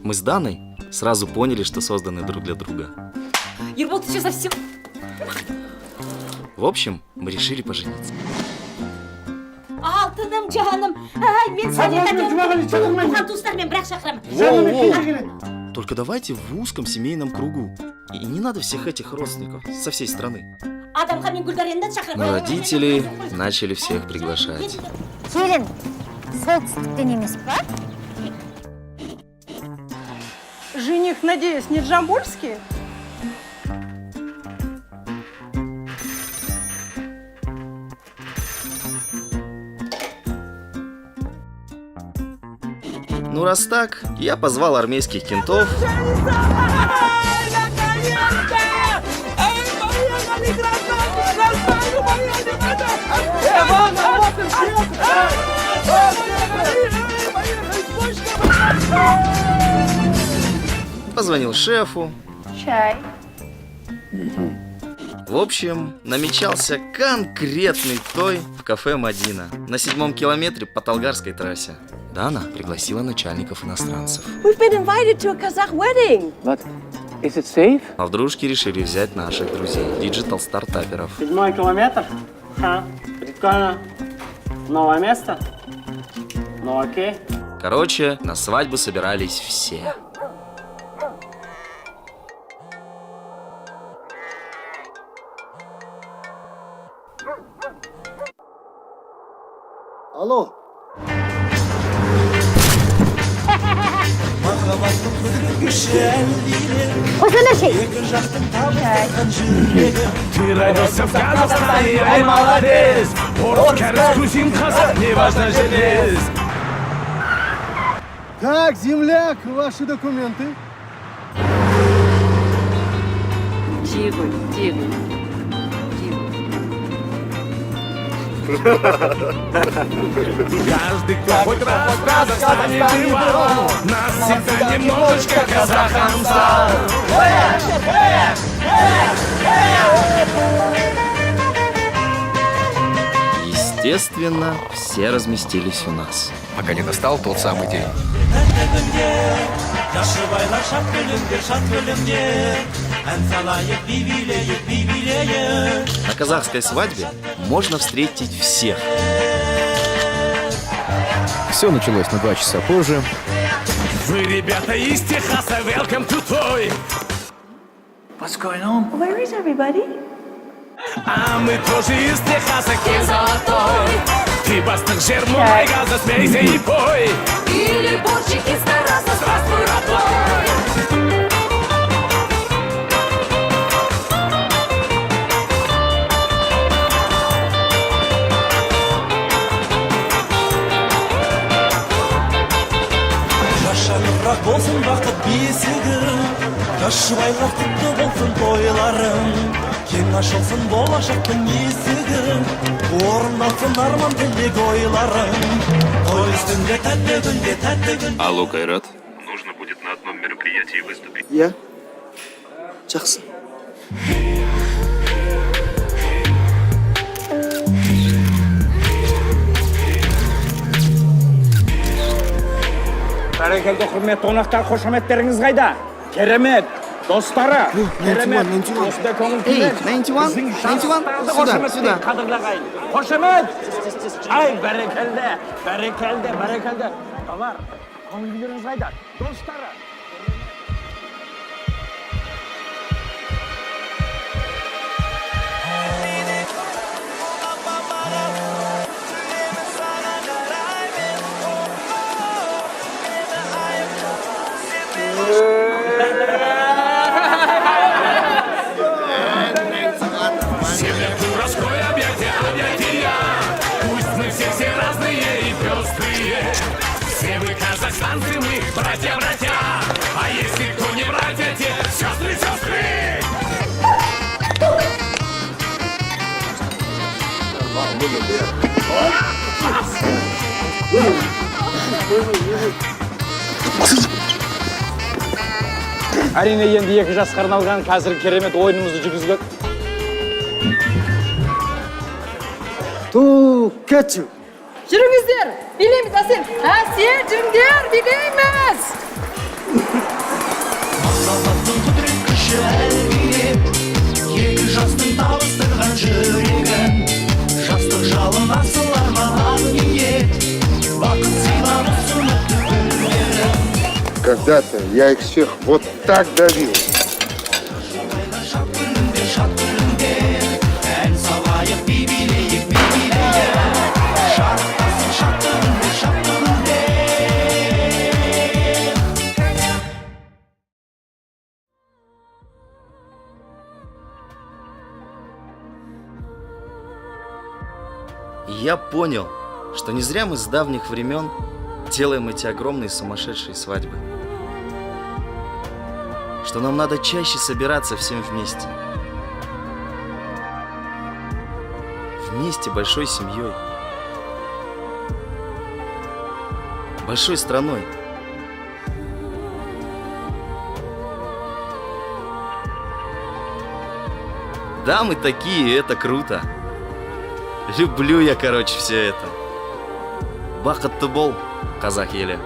Мы с Даной сразу поняли, что созданы друг для друга. Ербол, ты все совсем... В общем, мы решили пожениться. Алтыным, жаным. Ай, мен сәне туған туыстармен бірақ шақырамын. Только давайте в узком семейном кругу. И не надо всех этих родственников со всей страны. Адамға мен Гүлдаренді шақырамын. Но родители начали всех приглашать. Келін, солтүстіктен емес па? Жених, надеюсь, не Джамбульский? Ну раз так, я позвал армейских кентов. Позвонил шефу. Чай. В общем, намечался конкретный той в кафе «Мадина» на 7-м километре по Талгарской трассе. Дана пригласила начальников иностранцев. We've been invited to a Kazakh wedding. But is it safe? А в дружке решили взять наших друзей, диджитал-стартаперов. 7-й километр? Ха, прикольно. Новое место? Ну окей. Короче, на свадьбу собирались все. Алло. Қосана шей. Ты родился в Казахстане, ай, молодец. Орская грузин, казах, неважно, желез. Так, земляк, ваши документы. Тихо, тихо. Каждый, кто хоть раз в Казахстане бывал, нас всегда немножечко казахом стал. Естественно, все разместились у нас. Пока не настал тот самый день. На казахской свадьбе можно встретить всех. Все началось на 2 часа позже. Вы, ребята, из Техаса, welcome to Toy. What's going on? Where is everybody? А мы тоже из Техаса, Кен золотой. Ты бастых жер, майга, засмейся и пой. Или борщик из Тараса, здравствуй, родной. Жашаныбырақ болсын бақыт бесігің, жашыбайлық құтты болсын тойларың, кең ашылсын болашақтың есігің, орындалсын арман тілек ойларың, той үстінде тәтті күн. Алло, Кайрат. Нужно будет на одном мероприятии выступить. Я? Жақсы. Бәрекелді құрметті қонақтар, қошаметтеріңіз қайда? Керемет, достары, керемет, осында көңіл күймен. 91, сюда. Қадырлағайын. Қошамет! Ай, бәрекелді. Талар, көңіл күйлеріңіз қайда? Достары. Раскрой объятия. Пусть мы все разные и пестрые. Все вы казахстанцы, мы братья. А если кто не братья, те сестры. Әрине енді 2 жасқа арналған қазір керемет ойынымызды жүргізбек. Кетчу. Жүріңіздер, билейміз, әсем. Әсем, жүріңдер, билейміз. айтшы әлгіге екі жастың табыстырған жүрегін жастық жалын асылар маған неге бақыт сыйлап үмітті гүлдерін Когда-то я их всех вот так давил. шат күлінде ән салайық би билейік би билейік шаттасын шаттығында шаттығында И я понял, что не зря мы с давних времен делаем эти огромные сумасшедшие свадьбы. Что нам надо чаще собираться всем вместе. Вместе большой семьей. Большой страной. Да, мы такие, это круто. Люблю я, короче, все это. Бақытты бол, қазақ елі.